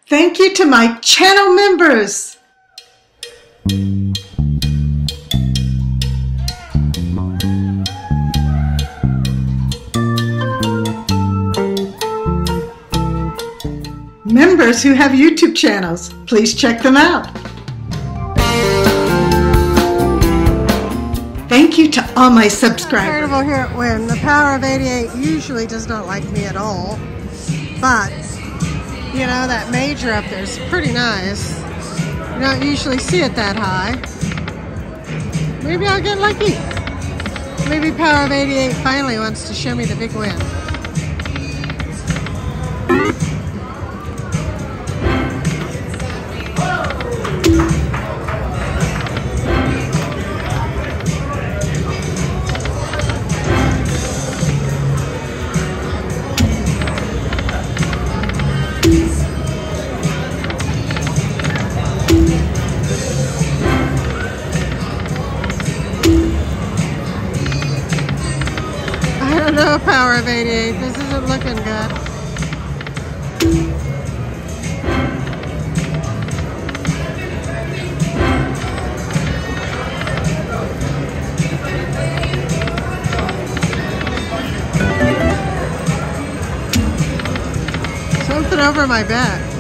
Thank you to my channel members. Members who have YouTube channels, please check them out. Thank you to all my subscribers. Carnival here at Wynn. The Power of 88 usually does not like me at all, but you know, that major up there is pretty nice. You don't usually see it that high. Maybe I'll get lucky. Maybe Power of 88 finally wants to show me the big win. No Power of 88. This isn't looking good. Something over my back.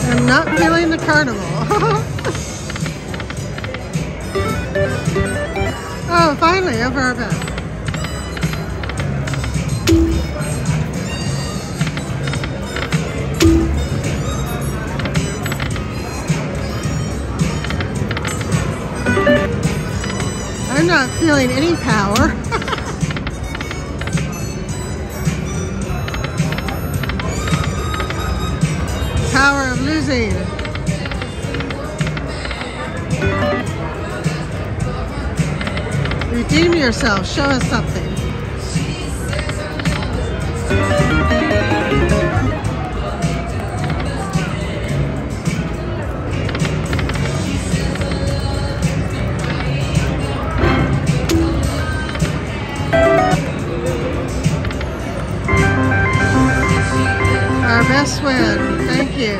I'm not feeling the carnival. Oh, finally, over our back. I'm not feeling any power. Power of losing. Redeem yourself. Show us something. Our best win. Thank you.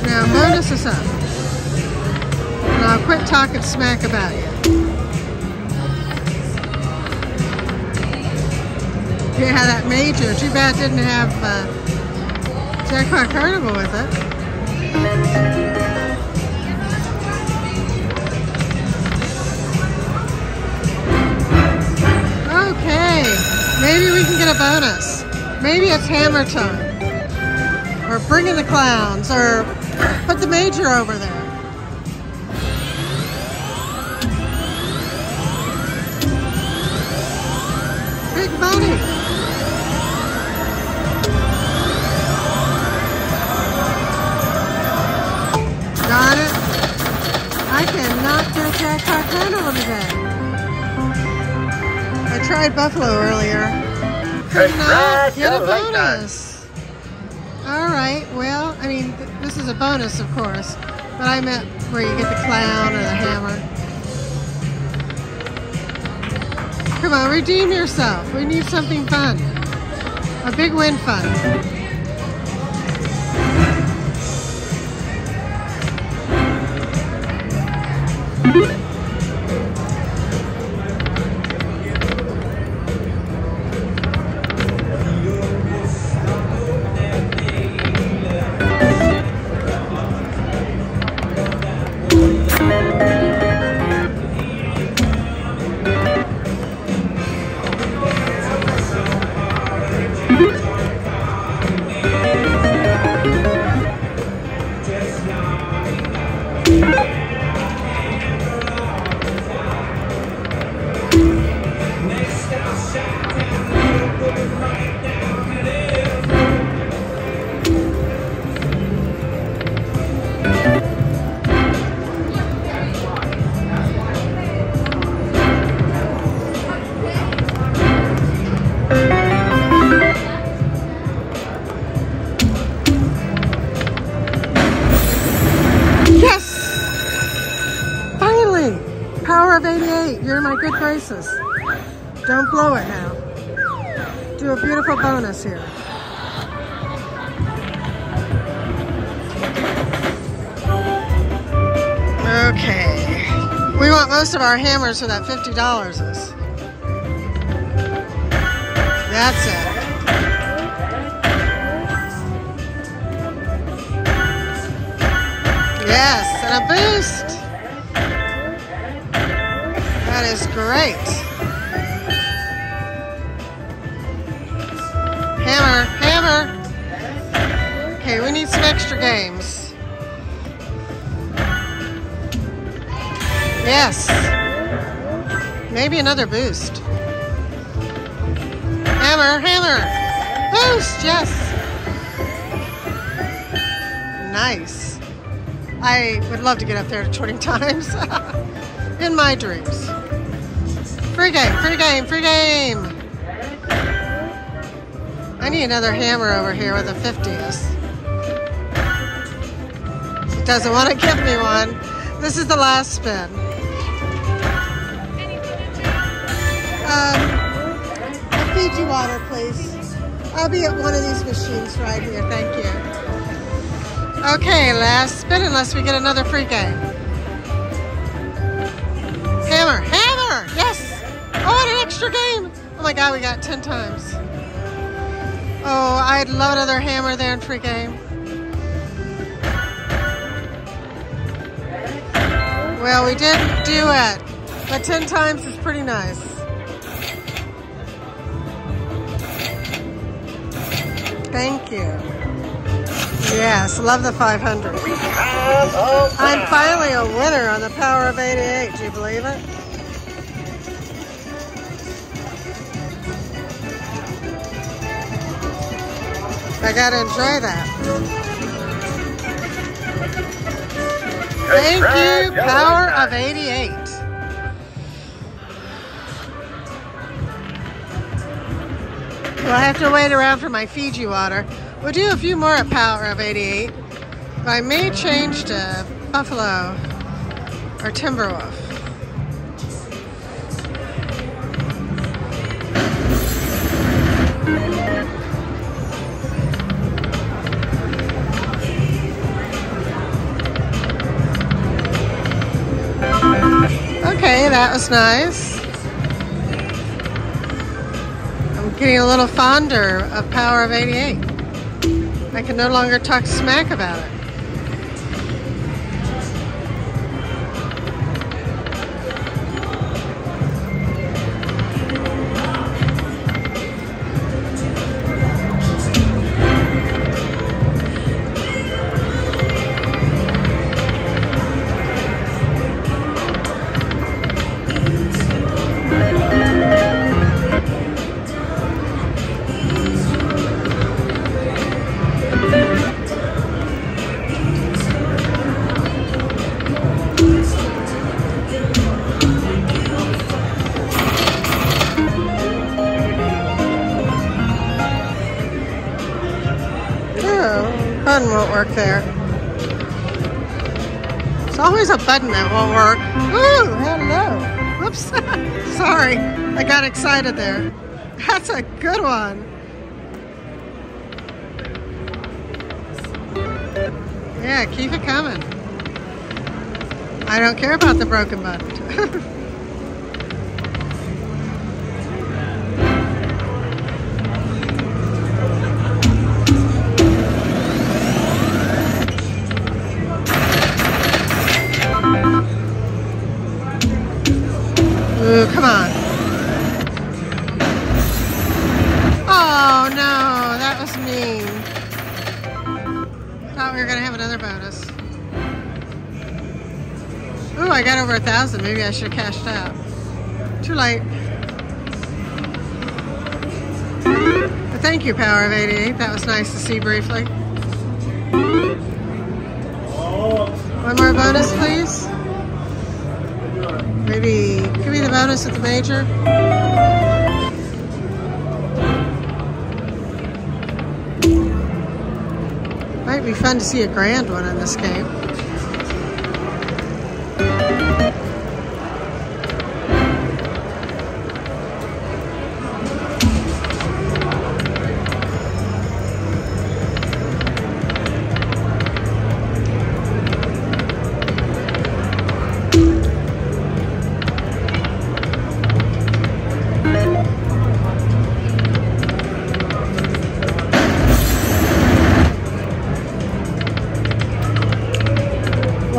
Now bonus us up. And I'll quit talking smack about you. Yeah, that major. Too bad it didn't have Jackpot Carnival with it. Okay. Maybe we can get a bonus. Maybe it's hammer time. Or bring in the clowns. Or put the major over there. Big money. Got it. I cannot get Jackpot Carnival today. I tried Buffalo earlier. Could not get a bonus. Alright, well, I mean, this is a bonus, of course. But I meant where you get the clown or the hammer. Come on, redeem yourself. We need something fun. A big win fun. Power of 88, you're in my good graces. Don't blow it now. Do a beautiful bonus here. Okay. We want most of our hammers for that $50 is. That's it. Yes, and a boost. That is great. Hammer, hammer. Okay, we need some extra games. Yes. Maybe another boost. Hammer, hammer. Boost, yes. Nice. I would love to get up there to 20 times. In my dreams. Free game, free game, free game. I need another hammer over here with a 50s. It doesn't want to give me one. This is the last spin. A Fiji water, please. I'll be at one of these machines right here. Thank you. Okay, last spin unless we get another free game. Hammer, hammer, yes. Oh, and an extra game. Oh my God, we got 10 times. Oh, I'd love another hammer there in free game. Well, we didn't do it, but 10 times is pretty nice. Thank you. Yes, love the 500. I'm finally a winner on the Power of 88. Do you believe it? I gotta enjoy that. Thank you, Power of 88. Well, I have to wait around for my Fiji water. We'll do a few more at Power of 88. But I may change to Buffalo or Timberwolf. Okay, that was nice. I'm getting a little fonder of Power of 88. I can no longer talk smack about it. Button won't work there. It's always a button that won't work. Ooh, hello. Whoops. Sorry, I got excited there. That's a good one. Yeah, keep it coming. I don't care about the broken button. Ooh, come on. Oh, no, that was mean. Thought we were going to have another bonus. Ooh, I got over 1,000. Maybe I should have cashed out. Too late. But thank you, Power of 88. That was nice to see briefly. One more bonus, please. Maybe give me the bonus at the major. Might be fun to see a grand one in this game.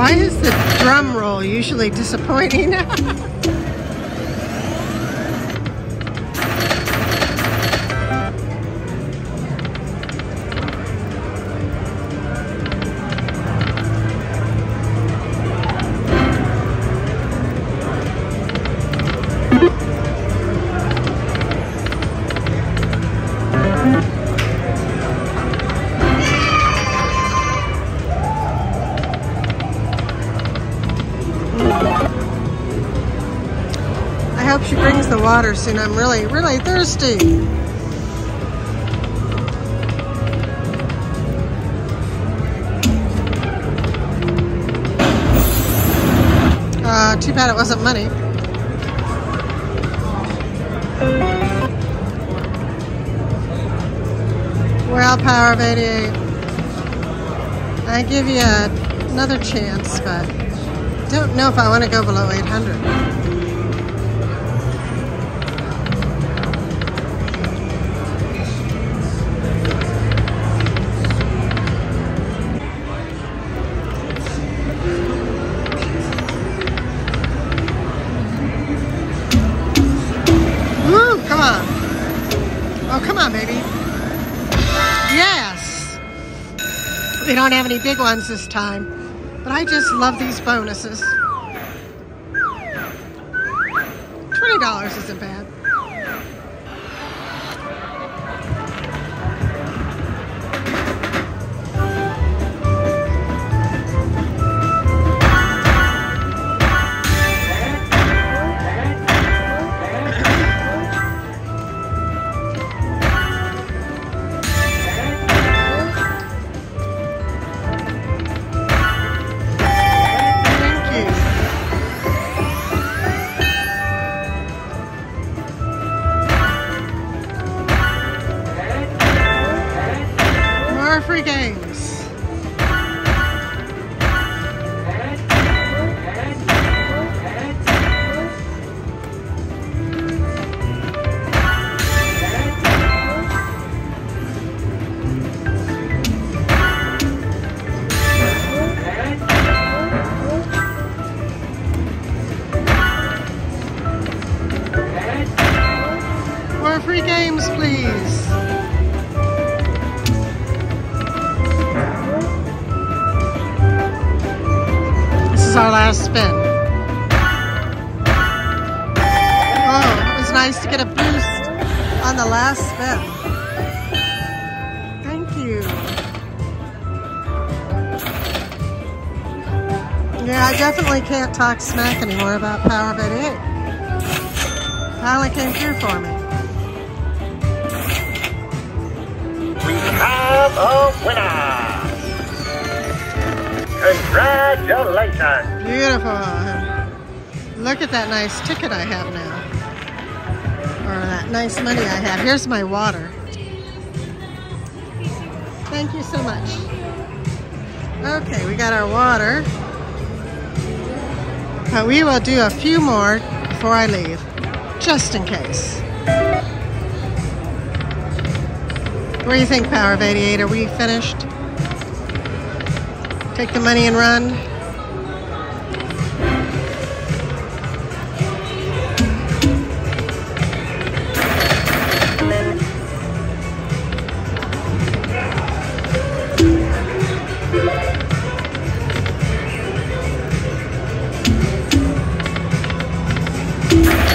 Why is the drum roll usually disappointing? I hope she brings the water soon. I'm really, really thirsty. Too bad it wasn't money. Well, Power of 88, I give you another chance, but don't know if I want to go below 800. Woo, come on. Oh, come on, baby. Yes! We don't have any big ones this time, but I just love these bonuses. $20 isn't bad. Free games. More free games, please. Our last spin. Oh, it was nice to get a boost on the last spin. Thank you. Yeah, I definitely can't talk smack anymore about Power of 88. Finally came through for me. We have a winner! Congratulations! Beautiful. Look at that nice ticket I have now. Or that nice money I have. Here's my water. Thank you so much. Okay, we got our water. But we will do a few more before I leave, just in case. What do you think, Power of 88? Are we finished? Take the money and run.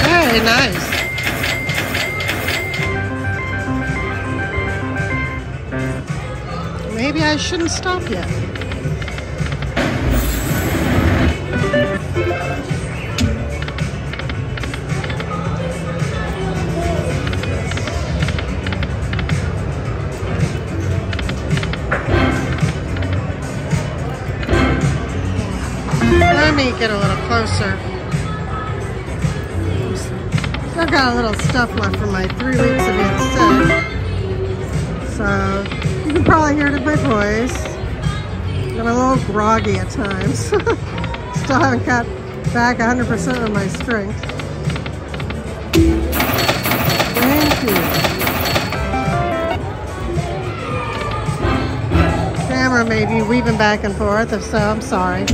Very nice. Maybe I shouldn't stop yet. Let me get a little closer. Still got a little stuff left from my 3 weeks of being sick. So you can probably hear it in my voice. I'm a little groggy at times. Still haven't got back 100% of my strength. Thank you. Camera may be weaving back and forth. If so, I'm sorry.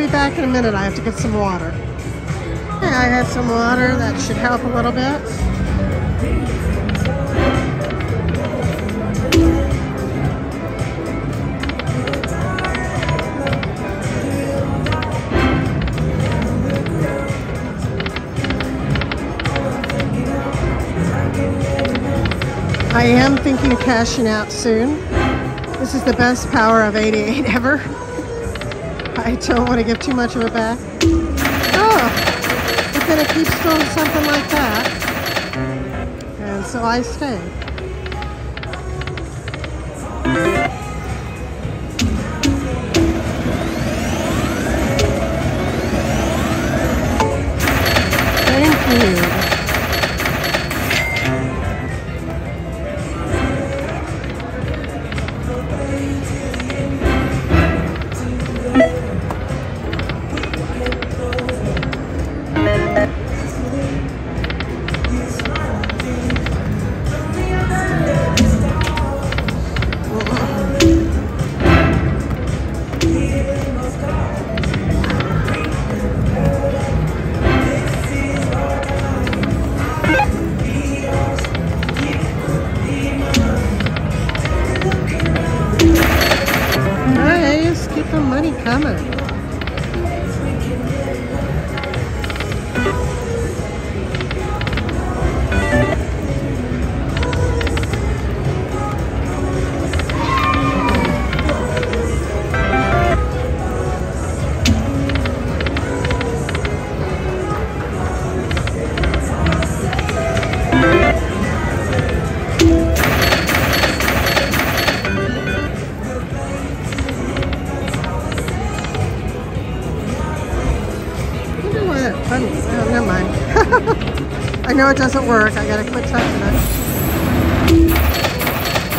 be back in a minute. I have to get some water. Okay, I had some water. That should help a little bit. I am thinking of cashing out soon. This is the best Power of 88 ever. I don't want to give too much of it back. Oh, but then it keeps doing something like that. And so I stay. Thank you. Keep the money coming. Oh, never mind. I know it doesn't work. I gotta quit touching it.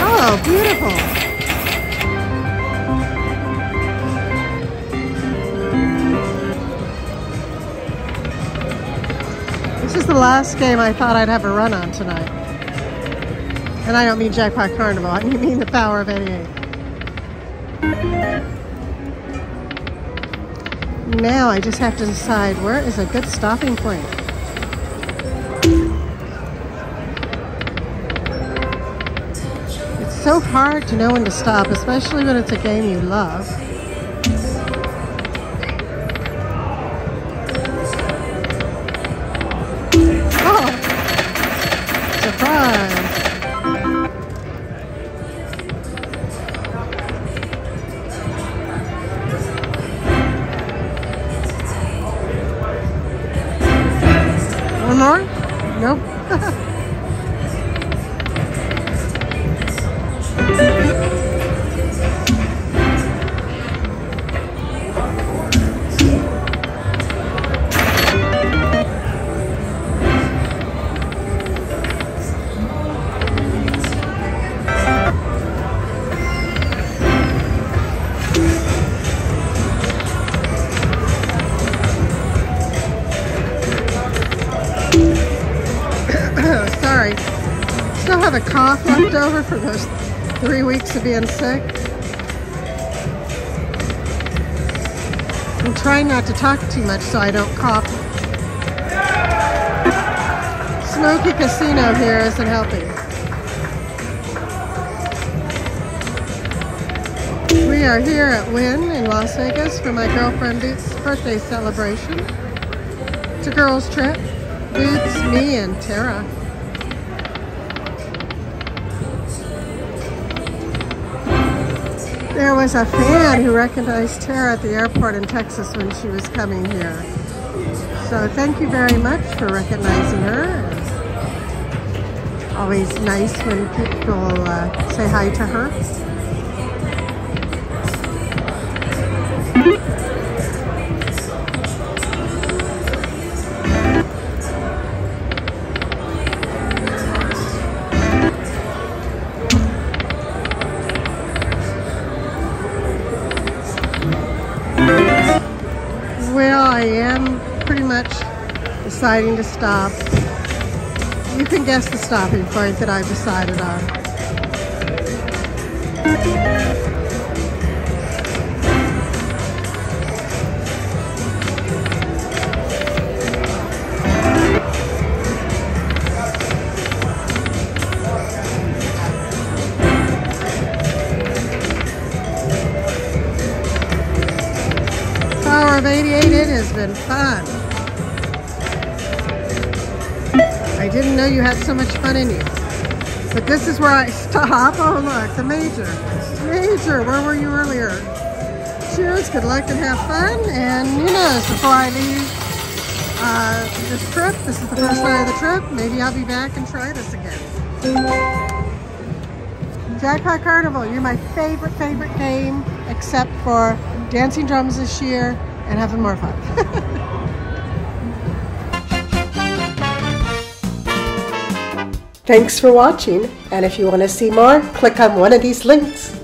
Oh, beautiful. This is the last game I thought I'd have a run on tonight. And I don't mean Jackpot Carnival. I mean the Power of 88. Now I just have to decide where is a good stopping point. It's so hard to know when to stop, especially when it's a game you love. Oh! Surprise! One more? Nope. Sorry. Still have a cough left over from those 3 weeks of being sick. I'm trying not to talk too much so I don't cough. Smoky Casino here isn't helping. We are here at Wynn in Las Vegas for my girlfriend's birthday celebration. It's a girls' trip. Boots, me, and Tara. There was a fan who recognized Tara at the airport in Texas when she was coming here. So thank you very much for recognizing her. It's always nice when people say hi to her. Well, I am pretty much deciding to stop. You can guess the stopping point that I've decided on. Power of 88, it has been fun. I didn't know you had so much fun in you. But this is where I stop. Oh look, the Major. Major, where were you earlier? Cheers, good luck and have fun. And who knows, before I leave this trip, this is the first night of the trip, maybe I'll be back and try this again. Jackpot Carnival, you're my favorite game, except for dancing drums this year and having more fun. Thanks for watching, and if you want to see more, click on one of these links.